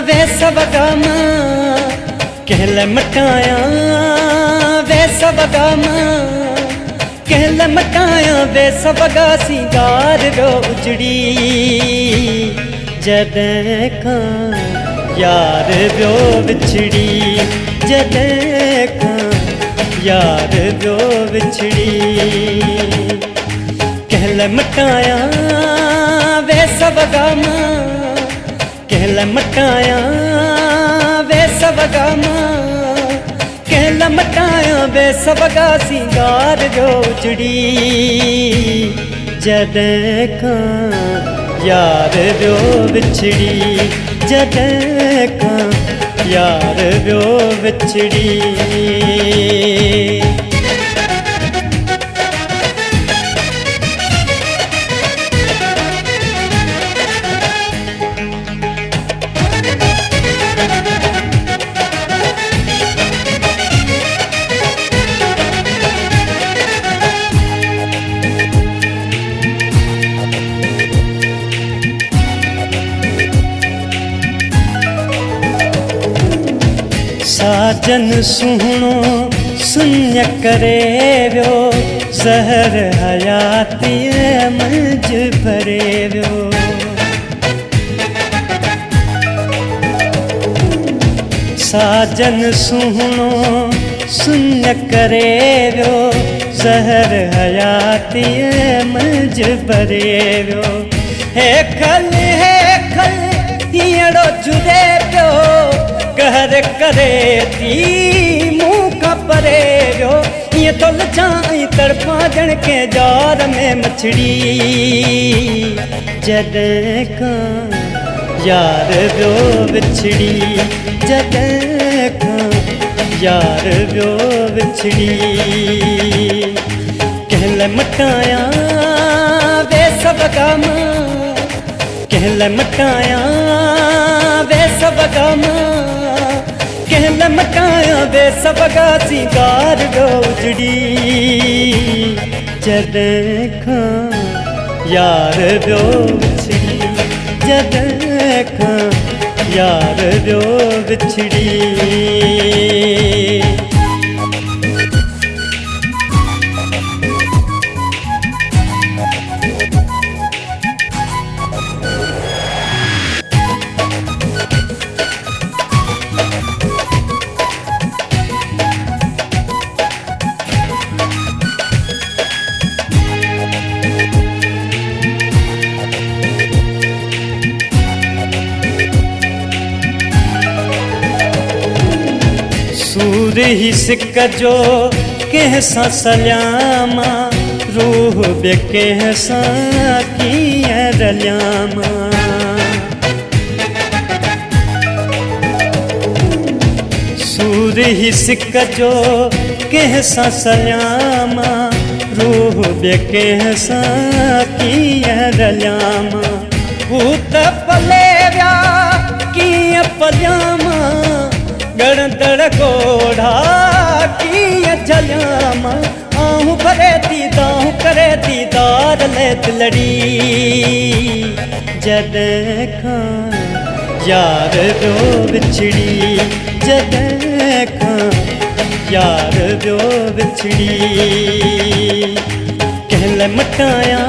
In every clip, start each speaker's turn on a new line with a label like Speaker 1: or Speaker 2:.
Speaker 1: वे सब गम कहले मटाया वे सब गम कहले मटाया वे सब गा सिंगार रो उजड़ी जदे का यार व्यो बिछड़ी जदे का यार व्यो बिछड़ी कहले मटाया वे सब गम कहले मटाया वे सब गम कहले मटाया वे सब गा सिंगार जो उजड़ी जदे का यार व्यो बिछड़ी जदे का यार व्यो बिछड़ी। साजन सुहणो सुन्य करे व्यो ज़हर हयाती मंझ भरे व्यो साजन सुहणो सुन्य करे व्यो ज़हर हयाती मंझ भरे व्यो हे खल हीअड़ो जुड़े पियो कहर करे थी मुँह का परे व्यो ये तो लचाई तड़पा जण के जार में मछड़ी जदे का यार व्यो बिछड़ी जदे का यार व्यो बिछड़ी कहले मटाया वे सब गम कहले मटाया वे सब गम कहले मटाया वे सब गा सिंगार रो उजड़ी जदे का यार व्यो बिछड़ी जदे का यार व्यो बिछड़ी। सूर ही सिक जो कंहिंसां सलियामा रूह बि कंहिंसां कीअं रलियामा सूर ही सिक जो कंहिंसां सलियामा रूह बि कंहिंसां कीअं रलियामा हू त पले विया कीअं पलियामा गणदड़ गोढ़ा कीअं झलियामा आऊं भरे थी दाऊं करे थी दार ले दिलड़ी जदे का यार व्यो बिछड़ी जदे का यार व्यो बिछड़ी कहले मटाया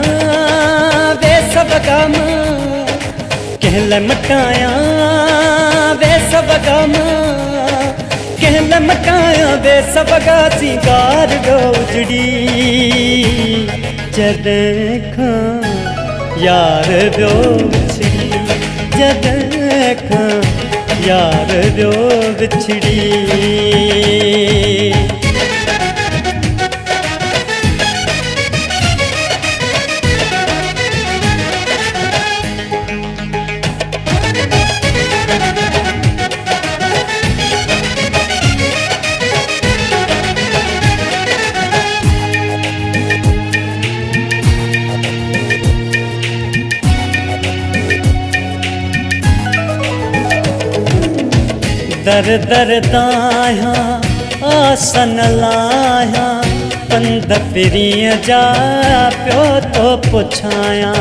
Speaker 1: वे सब गम कहले मटाया वे सब गम कहले मटाया वे सब गा सिंगार रो उजड़ी जदे का यार व्यो बिछड़ी जदे का यार व्यो बिछड़ी। दर दर दाया आसन लाया पंध पिरीअ जा पियो तो पुछाया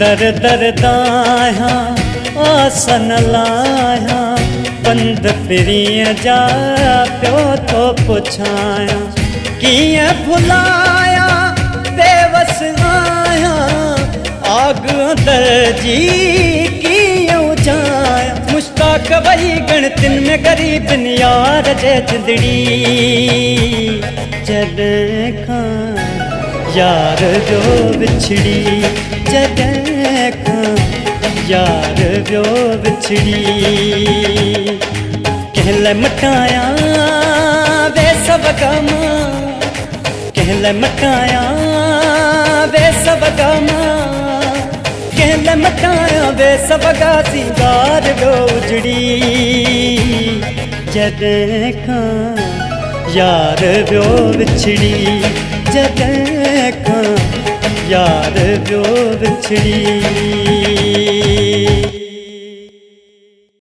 Speaker 1: दर दर दाया आसन लाया बंद पिरिय जा प्यो तो पुछाया किए भुलाया बेवस आया आग अंदर जी कियों जाया मुश्ताक वही गणतिन में गरीब यार जे जिंदड़ी जॾहिं खां यार जो बिछड़ी जॾहिं खां यार जो बिछड़ी कहल मटाया वे सब गमा कहल मटाया वे सब गमा कहल मटाया वे सब गा सिंगार जो उजड़ी जॾहिं खां यार जो बिछड़ी जॾहिं खां यार जो बिछड़ी।